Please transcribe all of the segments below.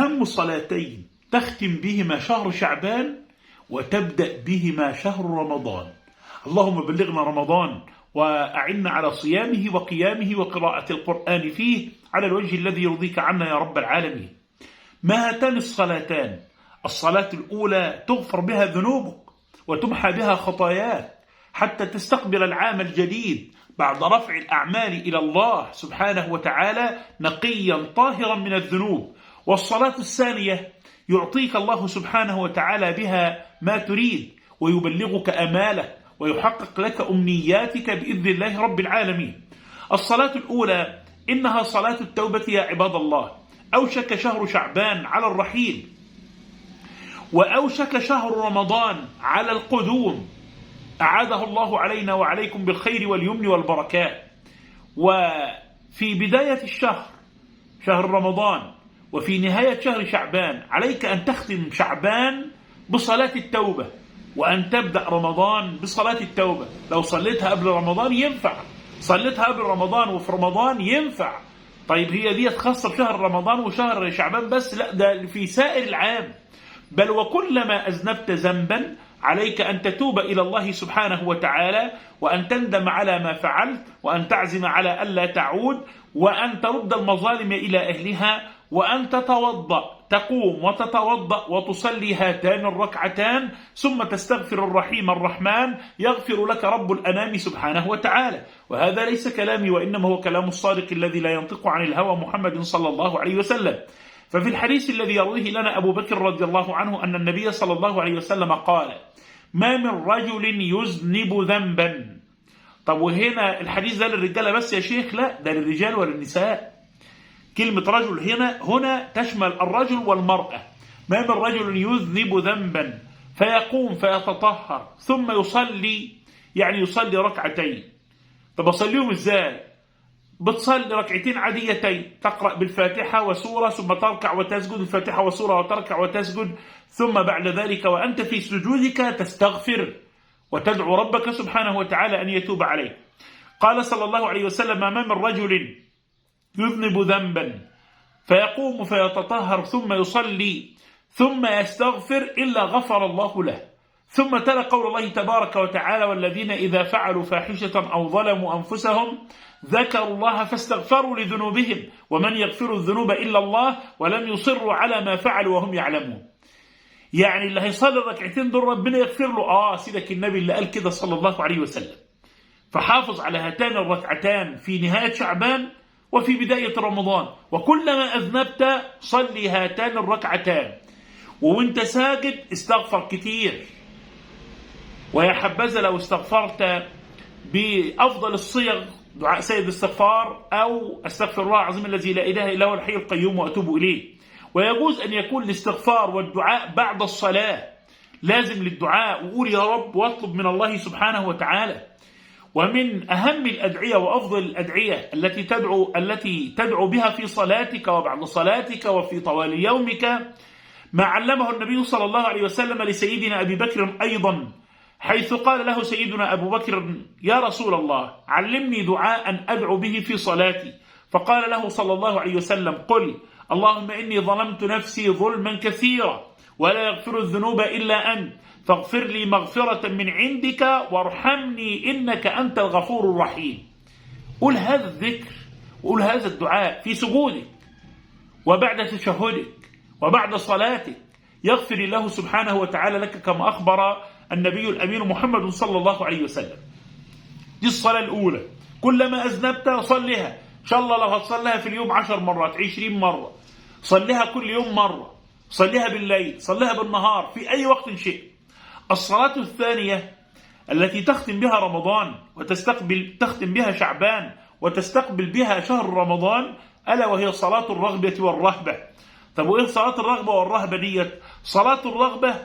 أهم صلاتين تختم بهما شهر شعبان وتبدأ بهما شهر رمضان. اللهم بلغنا رمضان وأعنا على صيامه وقيامه وقراءة القرآن فيه على الوجه الذي يرضيك عنا يا رب العالمين. ما هاتان الصلاتان؟ الصلاة الأولى تغفر بها ذنوبك وتمحى بها خطاياك حتى تستقبل العام الجديد بعد رفع الأعمال إلى الله سبحانه وتعالى نقيا طاهرا من الذنوب. والصلاة الثانية يعطيك الله سبحانه وتعالى بها ما تريد ويبلغك أمالك ويحقق لك أمنياتك بإذن الله رب العالمين. الصلاة الأولى إنها صلاة التوبة يا عباد الله. أوشك شهر شعبان على الرحيل، وأوشك شهر رمضان على القدوم، أعاده الله علينا وعليكم بالخير واليمن والبركات. وفي بداية الشهر، شهر رمضان، وفي نهاية شهر شعبان عليك أن تختم شعبان بصلاة التوبة، وأن تبدأ رمضان بصلاة التوبة. لو صليتها قبل رمضان ينفع، صليتها قبل رمضان وفي رمضان ينفع. طيب هي دي خاصة بشهر رمضان وشهر شعبان بس؟ لا، ده في سائر العام. بل وكلما أذنبت ذنبا عليك أن تتوب إلى الله سبحانه وتعالى، وأن تندم على ما فعلت، وأن تعزم على ألا تعود، وأن ترد المظالم إلى أهلها، وأن تتوضأ، تقوم وتتوضأ وتصلي هاتان الركعتان، ثم تستغفر الرحيم الرحمن يغفر لك رب الأنام سبحانه وتعالى. وهذا ليس كلامي وإنما هو كلام الصادق الذي لا ينطق عن الهوى محمد صلى الله عليه وسلم. ففي الحديث الذي يرويه لنا أبو بكر رضي الله عنه أن النبي صلى الله عليه وسلم قال: ما من رجل يذنب ذنبا. طب وهنا الحديث ده للرجال بس يا شيخ؟ لا، ده للرجال وللنساء. كلمة رجل هنا تشمل الرجل والمرأة. ما من رجل يذنب ذنبا فيقوم فيتطهر ثم يصلي، يعني يصلي ركعتين. طب أصليهم إزاي؟ بتصلي ركعتين عاديتين، تقرأ بالفاتحة وسورة، ثم تركع وتسجد، الفاتحة وسورة وتركع وتسجد، ثم بعد ذلك وأنت في سجودك تستغفر وتدعو ربك سبحانه وتعالى أن يتوب عليك. قال صلى الله عليه وسلم: ما من رجل يذنب ذنبا فيقوم فيتطهر ثم يصلي ثم يستغفر إلا غفر الله له. ثم تلا قول الله تبارك وتعالى: والذين إذا فعلوا فاحشة أو ظلموا أنفسهم ذكروا الله فاستغفروا لذنوبهم ومن يغفر الذنوب إلا الله ولم يصروا على ما فعلوا وهم يعلمون. يعني اللي هيصلي الركعتين دول ربنا يغفر له. سيدك النبي اللي قال كده صلى الله عليه وسلم. فحافظ على هاتان الركعتان في نهاية شعبان وفي بداية رمضان، وكلما أذنبت صلي هاتان الركعتان، وانت ساجد استغفر كتير. ويا حبذا لو استغفرت بأفضل الصيغ، دعاء سيد الاستغفار أو أستغفر الله العظيم الذي لا إله إلا هو الحي القيوم وأتوب إليه. ويجوز أن يكون الاستغفار والدعاء بعد الصلاة، لازم للدعاء وقول يا رب واطلب من الله سبحانه وتعالى. ومن أهم الأدعية وأفضل الأدعية التي تدعو بها في صلاتك وبعد صلاتك وفي طوال يومك ما علمه النبي صلى الله عليه وسلم لسيدنا أبي بكر أيضا، حيث قال له سيدنا أبو بكر: يا رسول الله علمني دعاء أدعو به في صلاتي. فقال له صلى الله عليه وسلم: قل اللهم إني ظلمت نفسي ظلما كثيرا ولا يغفر الذنوب إلا أنت فاغفر لي مغفرة من عندك وارحمني إنك أنت الغفور الرحيم. قل هذا الذكر وقل هذا الدعاء في سجودك وبعد تشهدك وبعد صلاتك، يغفر الله سبحانه وتعالى لك كما أخبر النبي الأمين محمد صلى الله عليه وسلم. دي الصلاة الأولى. كلما أذنبت صلها، إن شاء الله لو هتصليها في اليوم 10 مرات 20 مرة، صليها كل يوم مرة، صليها بالليل، صليها بالنهار، في أي وقت شئت. الصلاة الثانية التي تختم بها رمضان تختم بها شعبان وتستقبل بها شهر رمضان، ألا وهي صلاة الرغبة والرهبة. طب وإيه صلاة الرغبة والرهبة ديت؟ صلاة الرغبة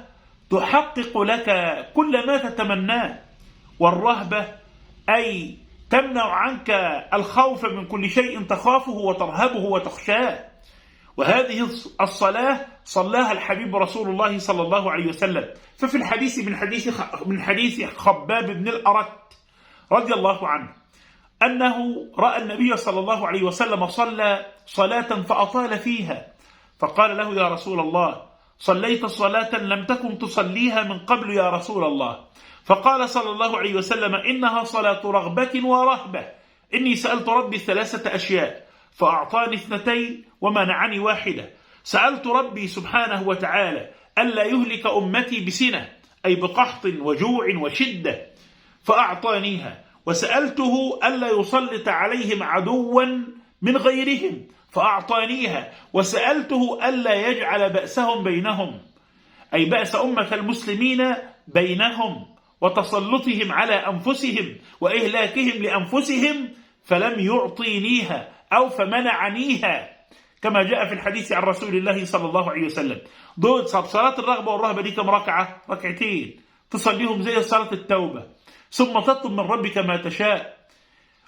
تحقق لك كل ما تتمناه، والرهبة أي تمنع عنك الخوف من كل شيء تخافه وترهبه وتخشاه. وهذه الصلاة صلاها الحبيب رسول الله صلى الله عليه وسلم. ففي الحديث من حديث خباب بن الأرت رضي الله عنه أنه رأى النبي صلى الله عليه وسلم صلى صلاة فأطال فيها، فقال له يا رسول الله صليت صلاة لم تكن تصليها من قبل يا رسول الله. فقال صلى الله عليه وسلم إنها صلاة رغبة ورهبة، إني سألت ربي 3 أشياء فأعطاني 2 ومنعني 1. سألت ربي سبحانه وتعالى ألا يهلك أمتي بسنة، أي بقحط وجوع وشدة، فأعطانيها. وسألته ألا يسلط عليهم عدوا من غيرهم فأعطانيها. وسألته ألا يجعل بأسهم بينهم، أي بأس أمة المسلمين بينهم وتسلطهم على أنفسهم وإهلاكهم لأنفسهم، فلم يعطينيها أو فمنعنيها، كما جاء في الحديث عن رسول الله صلى الله عليه وسلم. دول صلاة الرغبة والرهبة دي كم ركعة؟ 2 تصليهم زي صلاة التوبة، ثم تطلب من ربك ما تشاء.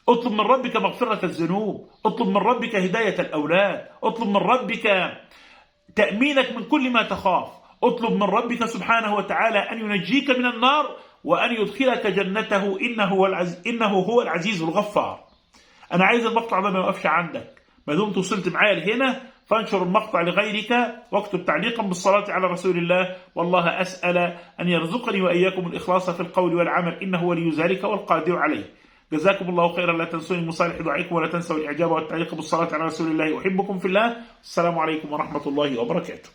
اطلب من ربك مغفرة الذنوب، اطلب من ربك هداية الأولاد، اطلب من ربك تأمينك من كل ما تخاف، اطلب من ربك سبحانه وتعالى أن ينجيك من النار وأن يدخلك جنته، إنه هو العزيز الغفار. أنا عايز المقطع ده ما يوقفش عندك، ما دمت وصلت معايا لهنا فانشر المقطع لغيرك واكتب تعليقا بالصلاة على رسول الله، والله أسأل أن يرزقني وإياكم الإخلاص في القول والعمل، إنه ولي ذلك والقادر عليه. جزاكم الله خيرا. لا تنسوني مصالح دعائكم ولا تنسوا الإعجاب والتعليق بالصلاة على رسول الله. أحبكم في الله. السلام عليكم ورحمة الله وبركاته.